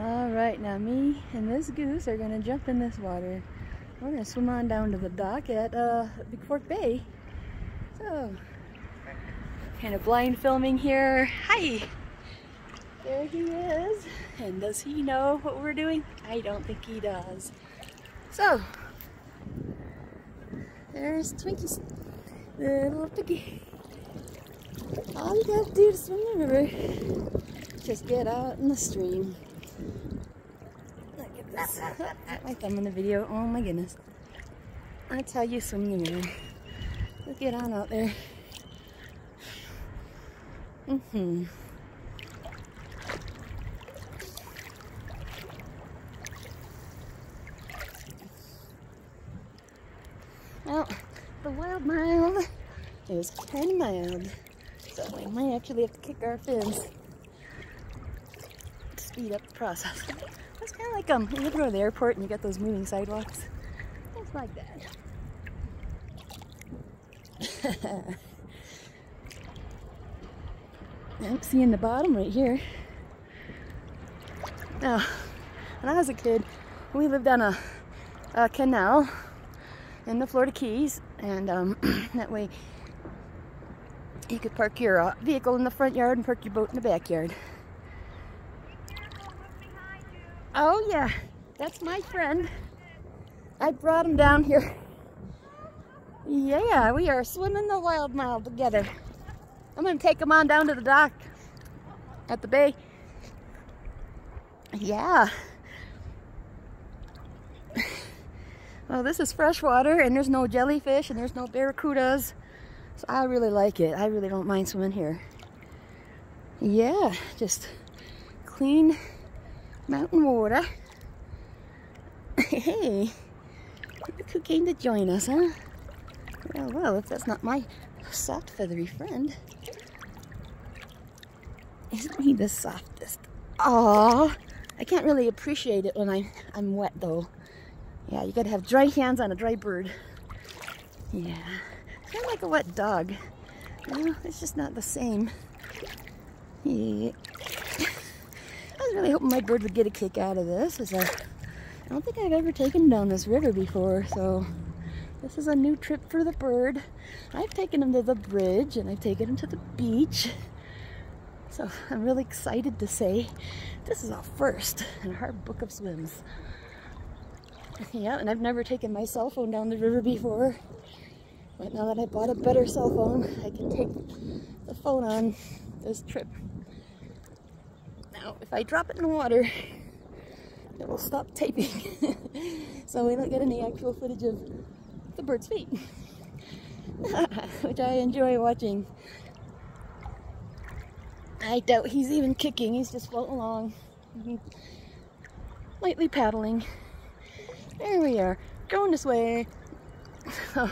Alright, now me and this goose are gonna jump in this water. We're gonna swim on down to the dock at Bigfork Bay. So, kind of blind filming here. Hi! There he is. And does he know what we're doing? I don't think he does. So, there's Twinkies, the little piggy. All you gotta do to swim the river, just get out in the stream. Look at this. Got my thumb in the video. Oh my goodness. That's how you swim the river. Let's get on out there. Well, the wild mild is kind of mild, so we might actually have to kick our fins to speed up the process. It's kind of like you ever go to the airport and you get those moving sidewalks. It's like that. I'm seeing the bottom right here. Now, when I was a kid, we lived on a canal in the Florida Keys, and that way you could park your vehicle in the front yard and park your boat in the backyard. Oh yeah, that's my friend. I brought him down here. Yeah, we are swimming the wild mile together. I'm gonna take him on down to the dock at the bay. Yeah. Well, this is fresh water, and there's no jellyfish, and there's no barracudas. So I really like it. I really don't mind swimming here. Yeah, just clean mountain water. Hey, look who came to join us, huh? Well, if that's not my soft, feathery friend. Isn't he the softest? Aww, I can't really appreciate it when I'm wet, though. Yeah, you gotta have dry hands on a dry bird. Yeah, kind of like a wet dog. Well, it's just not the same. Yeah. I was really hoping my bird would get a kick out of this. I don't think I've ever taken him down this river before, so this is a new trip for the bird. I've taken him to the bridge, and I've taken him to the beach. So I'm really excited to say this is a first in our book of swims. Yeah, and I've never taken my cell phone down the river before. But now that I bought a better cell phone, I can take the phone on this trip. Now, if I drop it in the water, it will stop taping. So we don't get any actual footage of the bird's feet. Which I enjoy watching. I doubt he's even kicking, he's just floating along. Lightly paddling. There we are, going this way. Yeah,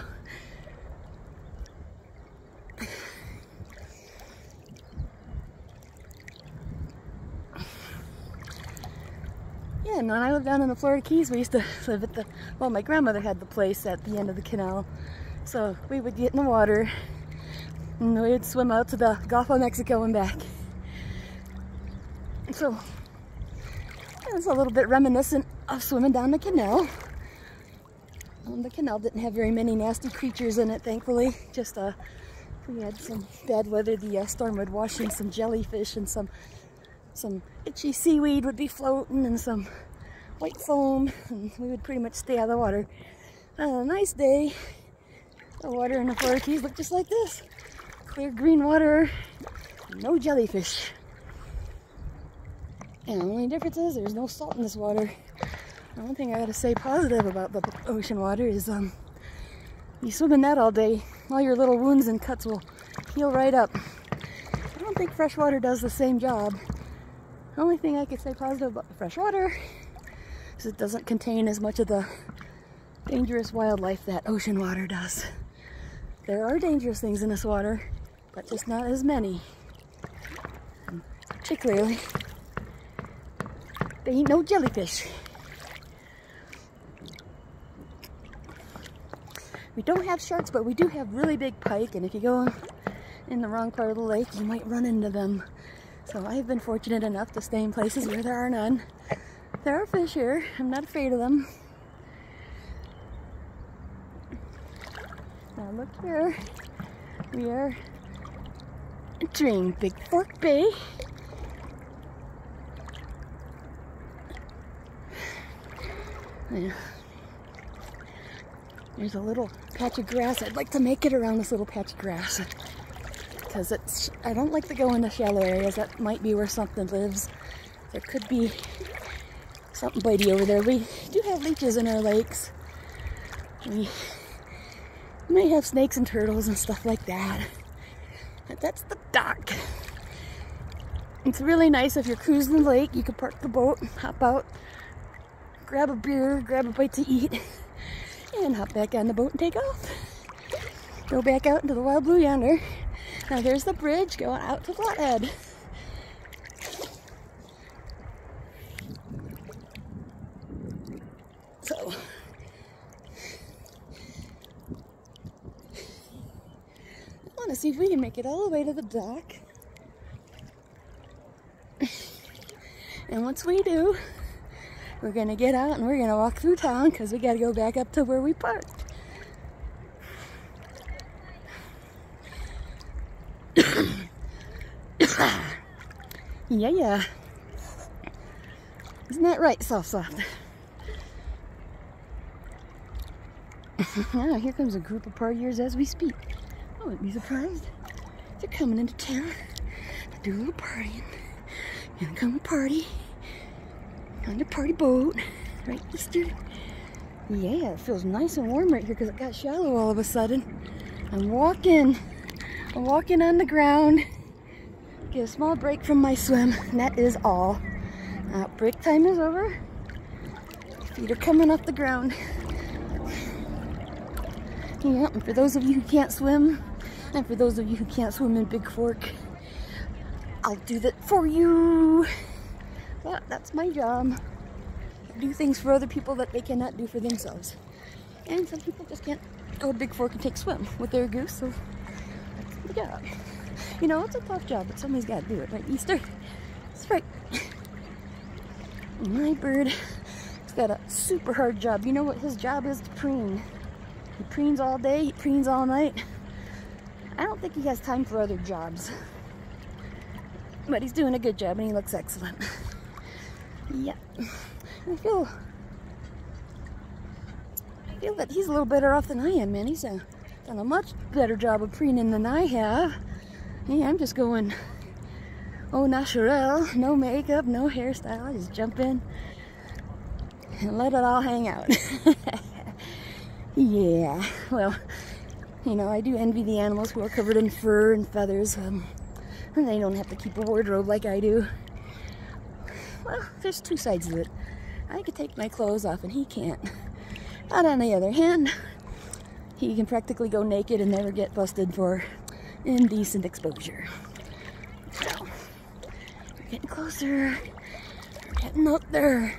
and when I lived down in the Florida Keys, we used to live at well, my grandmother had the place at the end of the canal. So we would get in the water and we would swim out to the Gulf of Mexico and back. So it's a little bit reminiscent of swimming down the canal. The canal didn't have very many nasty creatures in it, thankfully. Just we had some bad weather. The storm would wash in some jellyfish, and some itchy seaweed would be floating, and some white foam, and we would pretty much stay out of the water. A nice day. The water in the Florida Keys looked just like this. Clear green water, no jellyfish. And the only difference is there's no salt in this water. The one thing I gotta say positive about the ocean water is you swim in that all day, all your little wounds and cuts will heal right up. I don't think fresh water does the same job. The only thing I could say positive about the fresh water is it doesn't contain as much of the dangerous wildlife that ocean water does. There are dangerous things in this water, but just not as many. And particularly, there ain't no jellyfish. We don't have sharks, but we do have really big pike, and if you go in the wrong part of the lake, you might run into them. So I've been fortunate enough to stay in places where there are none. There are fish here. I'm not afraid of them. Now look here. We are entering Bigfork Bay. Yeah. There's a little patch of grass. I'd like to make it around this little patch of grass. Because I don't like to go into shallow areas. That might be where something lives. There could be something bitey over there. We do have leeches in our lakes. We may have snakes and turtles and stuff like that. But that's the dock. It's really nice if you're cruising the lake. You can park the boat, hop out, grab a beer, grab a bite to eat, and hop back on the boat and take off. Go back out into the wild blue yonder. Now there's the bridge going out to Flathead. So, I want to see if we can make it all the way to the dock. And once we do, we're going to get out and we're going to walk through town because we got to go back up to where we parked. Yeah. Isn't that right, Soft? Ah, here comes a group of partiers as we speak. I wouldn't be surprised. They're coming into town to do a little partying. Gonna come party on the party boat. Right, Easter? Yeah, it feels nice and warm right here because it got shallow all of a sudden. I'm walking on the ground. Get a small break from my swim, and that is all. Break time is over. Feet are coming off the ground. Yeah, and for those of you who can't swim, and for those of you who can't swim in Bigfork, I'll do that for you. But that's my job. I do things for other people that they cannot do for themselves. And some people just can't go to Bigfork and take a swim with their goose, so that's my job. You know, it's a tough job, but somebody's got to do it, right, Easter? That's right. My bird has got a super hard job. You know what his job is? To preen. He preens all day, he preens all night. I don't think he has time for other jobs. But he's doing a good job and he looks excellent. Yeah. I feel that he's a little better off than I am, man. He's done a much better job of preening than I have. Yeah, I'm just going au naturel, no makeup, no hairstyle. I just jump in and let it all hang out. Yeah, well, you know, I do envy the animals who are covered in fur and feathers, and they don't have to keep a wardrobe like I do. Well, there's two sides of it. I could take my clothes off and he can't. But on the other hand, he can practically go naked and never get busted for indecent exposure. So, we're getting closer. We're getting up there.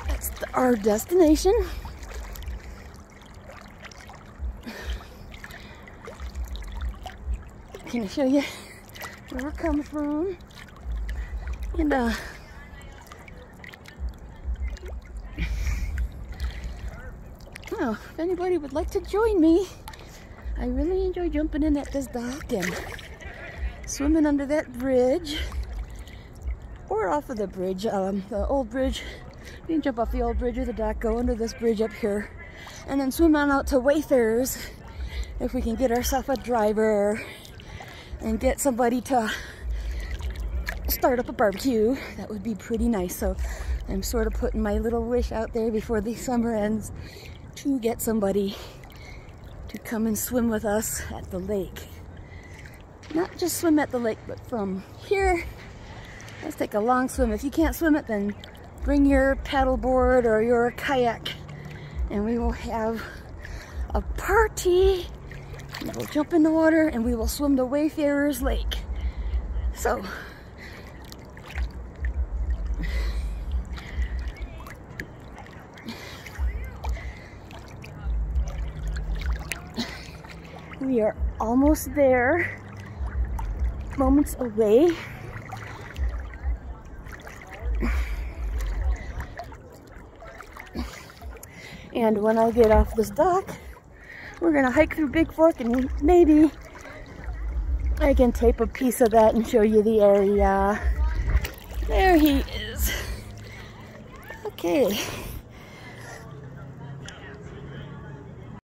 That's our destination. Can I show you where we're coming from? And well, if anybody would like to join me, I really enjoy jumping in at this dock and swimming under that bridge or off of the bridge, the old bridge. You can jump off the old bridge or the dock, go under this bridge up here, and then swim on out to Wayfarers if we can get ourselves a driver and get somebody to start up a barbecue. That would be pretty nice. So I'm sort of putting my little wish out there before the summer ends to get somebody to come and swim with us at the lake. Not just swim at the lake, but from here, let's take a long swim. If you can't swim it, then bring your paddleboard or your kayak and we will have a party. We'll jump in the water and we will swim to Wayfarers Lake. So, we are almost there, moments away. And when I get off this dock, we're gonna hike through Bigfork, and maybe I can tape a piece of that and show you the area. There he is. Okay.